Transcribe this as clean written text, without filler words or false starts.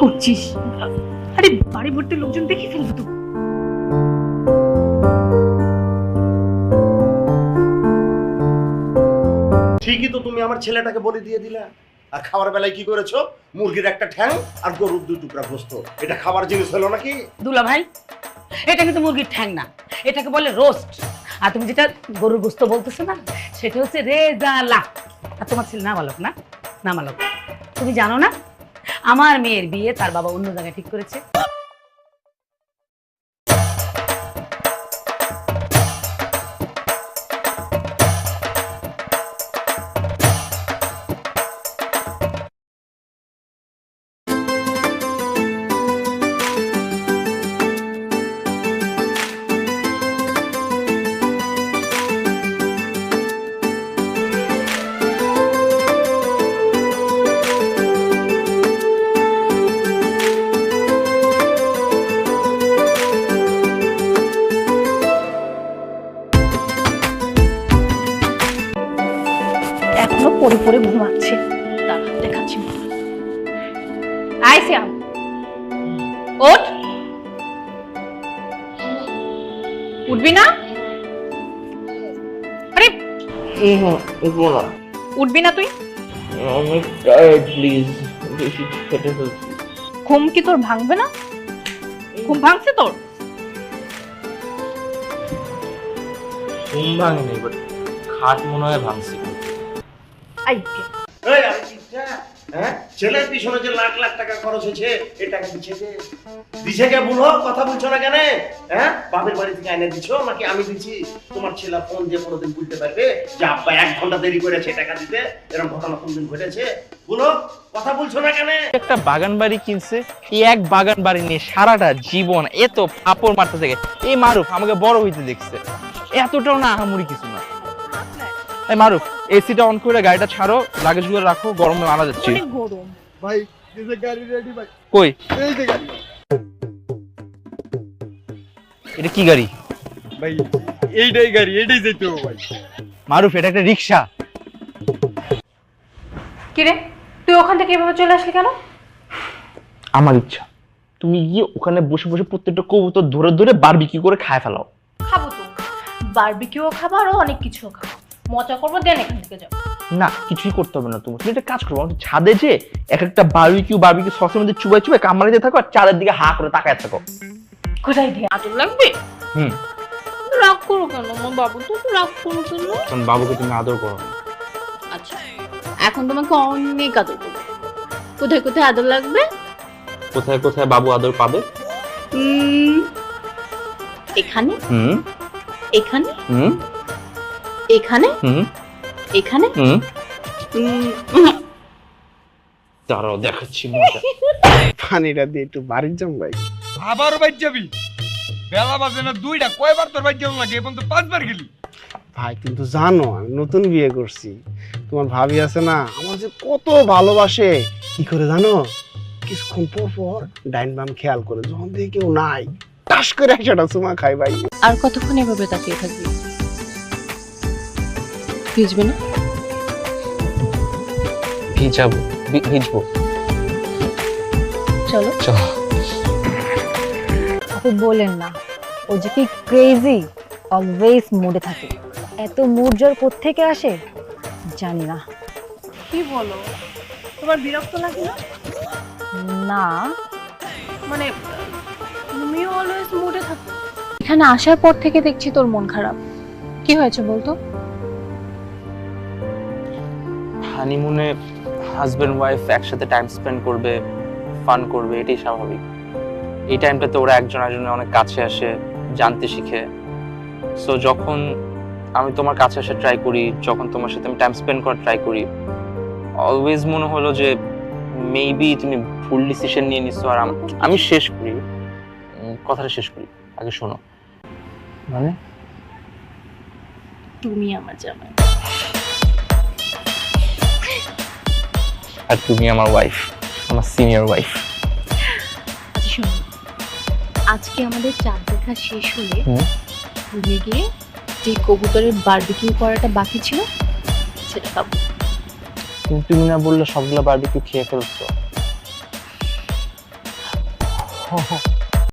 করছিস? আরে বাড়ি ভর্তি লোকজন দেখে ফেলবো তো। ঠিকই তো, তুমি আমার ছেলেটাকে বলে দিয়ে দিলে। আর খাবার বেলায় কি করেছো? মুরগির একটা ঠ্যাং আর গরুর 2 টুকরা গোস্ত। এটা খাবার জিনিস হলো নাকি? দুলা ভাই, এটা কিন্তু মুরগির ঠ্যাং না, এটাকে বলে রোস্ট। আর তুমি যেটা গরুর গোস্ত বলতেছো না, সেটা হচ্ছে রেজালা। আর তোমার ছেলে নাবালক না? নাবালক। তুমি জানো না আমার মেয়ের বিয়ে তার বাবা অন্য জায়গায় ঠিক করেছে? এখনো পড়ে পড়ে ঘুমাচ্ছে। দাঁড়া, দেখাচ্ছি। আয় শ্যাম, ওঠ। উঠবি না? আরে উঠবি না তুই? অনেক টায়ার্ড, প্লিজ। বেশি খেটে ফেলছি। ঘুম কি তোর ভাঙবে না? ঘুম ভাঙছে তোর? ঘুম ভাঙেনি, বাট খাট মনে হয় ভাঙছি। আই এই আমি চিন্তা, হ্যাঁ ছেলের পিছনে যে লাখ লাখ টাকা খরচ হয়েছে, এই টাকা দিছে কে বলো? কথা বলছো না কেন? হ্যাঁ, বাপের বাড়ি থেকে এনে দিছো নাকি আমি দিছি? তোমার ছেলে ফোন দিয়ে কোনোদিন বলতে পারবে যে আব্বা 1 ঘন্টা দেরি করেছে টাকা দিতে? এরকম ঘটনা কোনদিন ঘটেছে? বলো, কথা বলছো না কেন? একটা বাগান বাড়ি কিনছে, এই এক বাগান বাড়ি নিয়ে সারাটা জীবন এত ফাপড় মারতে থাকে। এই মারুফ আমাকে বড় হইতে দেখছে, এতটাও না আহামরি কিছু না। এই মারুফ, এসিটা অন করে গাড়িটা ছাড়ো, লাগেজগুলো রাখো, গরমে মারা যাচ্ছে। অনেক গরম ভাই, এই যে গাড়ি রেডি ভাই। কই? এই যে গাড়ি এটা কি গাড়ি? ভাই, এইটাই গাড়ি, এইটাই যেতে হবে ভাই। মারুফ, এটা একটা রিক্সা। কি রে, তুই ওখান থেকে এভাবে চলে আসলি কেন? আমার ইচ্ছা, তুমি গিয়ে ওখানে বসে বসে প্রত্যেকটা কবুতর ধরে ধরে বারবিকিউ করে খায় ফেলাও। খাবো তো, বারবিকিউও খাবো, আরো অনেক কিছুও খাবো। মজা করবো, দেন এখান থেকে যাও। না, কিছুই করতে হবে না। তুমি একটা কাজ করবো, আমাদের ছাদে যে এক একটা বারবিকিউ সসের মধ্যে চুবাই চুবাই কামড়ে দিয়ে থাকো, আর চাঁদের দিকে হা করে তাকায় থাকো। কোথায় দিয়ে আদর লাগবে? হুম। রাগ করো কেন আমার বাবু? তো রাগ করো কেন? কারণ বাবুকে তুমি আদর করো না। আচ্ছা, এখন তোমাকে অনেক আদর করবো। কোথায় কোথায় আদর লাগবে? কোথায় কোথায় বাবু আদর পাবে? এখানে, হুম, এখানে, হুম, এখানে, হুম, এখানে। হুম। দাঁড়াও, দেখাচ্ছি মজা। পানিটা দিয়ে একটু বাড়ির যাম ভাই। আবার বাইর যাবি? বেলা বাজে না 2টা, কয়বার তোর বাইর যাবো লাগে? এখন তো 5বার গেলি। ভাই, কিন্তু জানো আমি নতুন বিয়ে করছি। তোমার ভাবি আছে না, আমার যে কত ভালোবাসে। কি করে জানো? কিছুক্ষণ পর পর ডাইন বাম খেয়াল করে, যখন দেখি কেউ নাই, টাস করে একটা চুমা খাই ভাই। আর কতক্ষণ এভাবে তাকিয়ে থাকবি? ভিজবে না? ভিজবো। চলো চলো। আপনি বলেন না, ও যে কি ক্রেজি, অলওয়েজ মুডে থাকে। এত মুড জোর কোত্থেকে আসে জানি না। কি বলো, তোমার বিরক্ত লাগে না? না, মানে তুমিও অলওয়েজ মুডে থাকো। এখানে আসার পর থেকে দেখছি তোর মন খারাপ। কি হয়েছে বলতো? হানিমুনে হাজবেন্ড ওয়াইফ একসাথে টাইম স্পেন্ড করবে, ফান করবে, এটাই স্বাভাবিক। এই টাইমটাতে ওরা একজন একজনের অনেক কাছে আসে, জানতে শিখে। সো যখন আমি তোমার কাছে আসে ট্রাই করি, যখন তোমার সাথে আমি টাইম স্পেন্ড করার ট্রাই করি, অলওয়েজ মনে হলো যে মেবি তুমি ভুল ডিসিশন নিয়ে নিছো। আর আমি শেষ করি, কথাটা শেষ করি, আগে শোনো। মানে তুমি আমার জামাই, আর তুমি আমার ওয়াইফ, আমার সিনিয়র ওয়াইফ। আচ্ছা শোনো, আজকে আমাদের চাঁদ দেখা শেষ হলে রুমে গিয়ে যে কবুতরের বারবিকিউ করাটা বাকি ছিল সেটা খাবো। তুমি না বললে সবগুলো বারবিকিউ খেয়ে ফেলছো? হ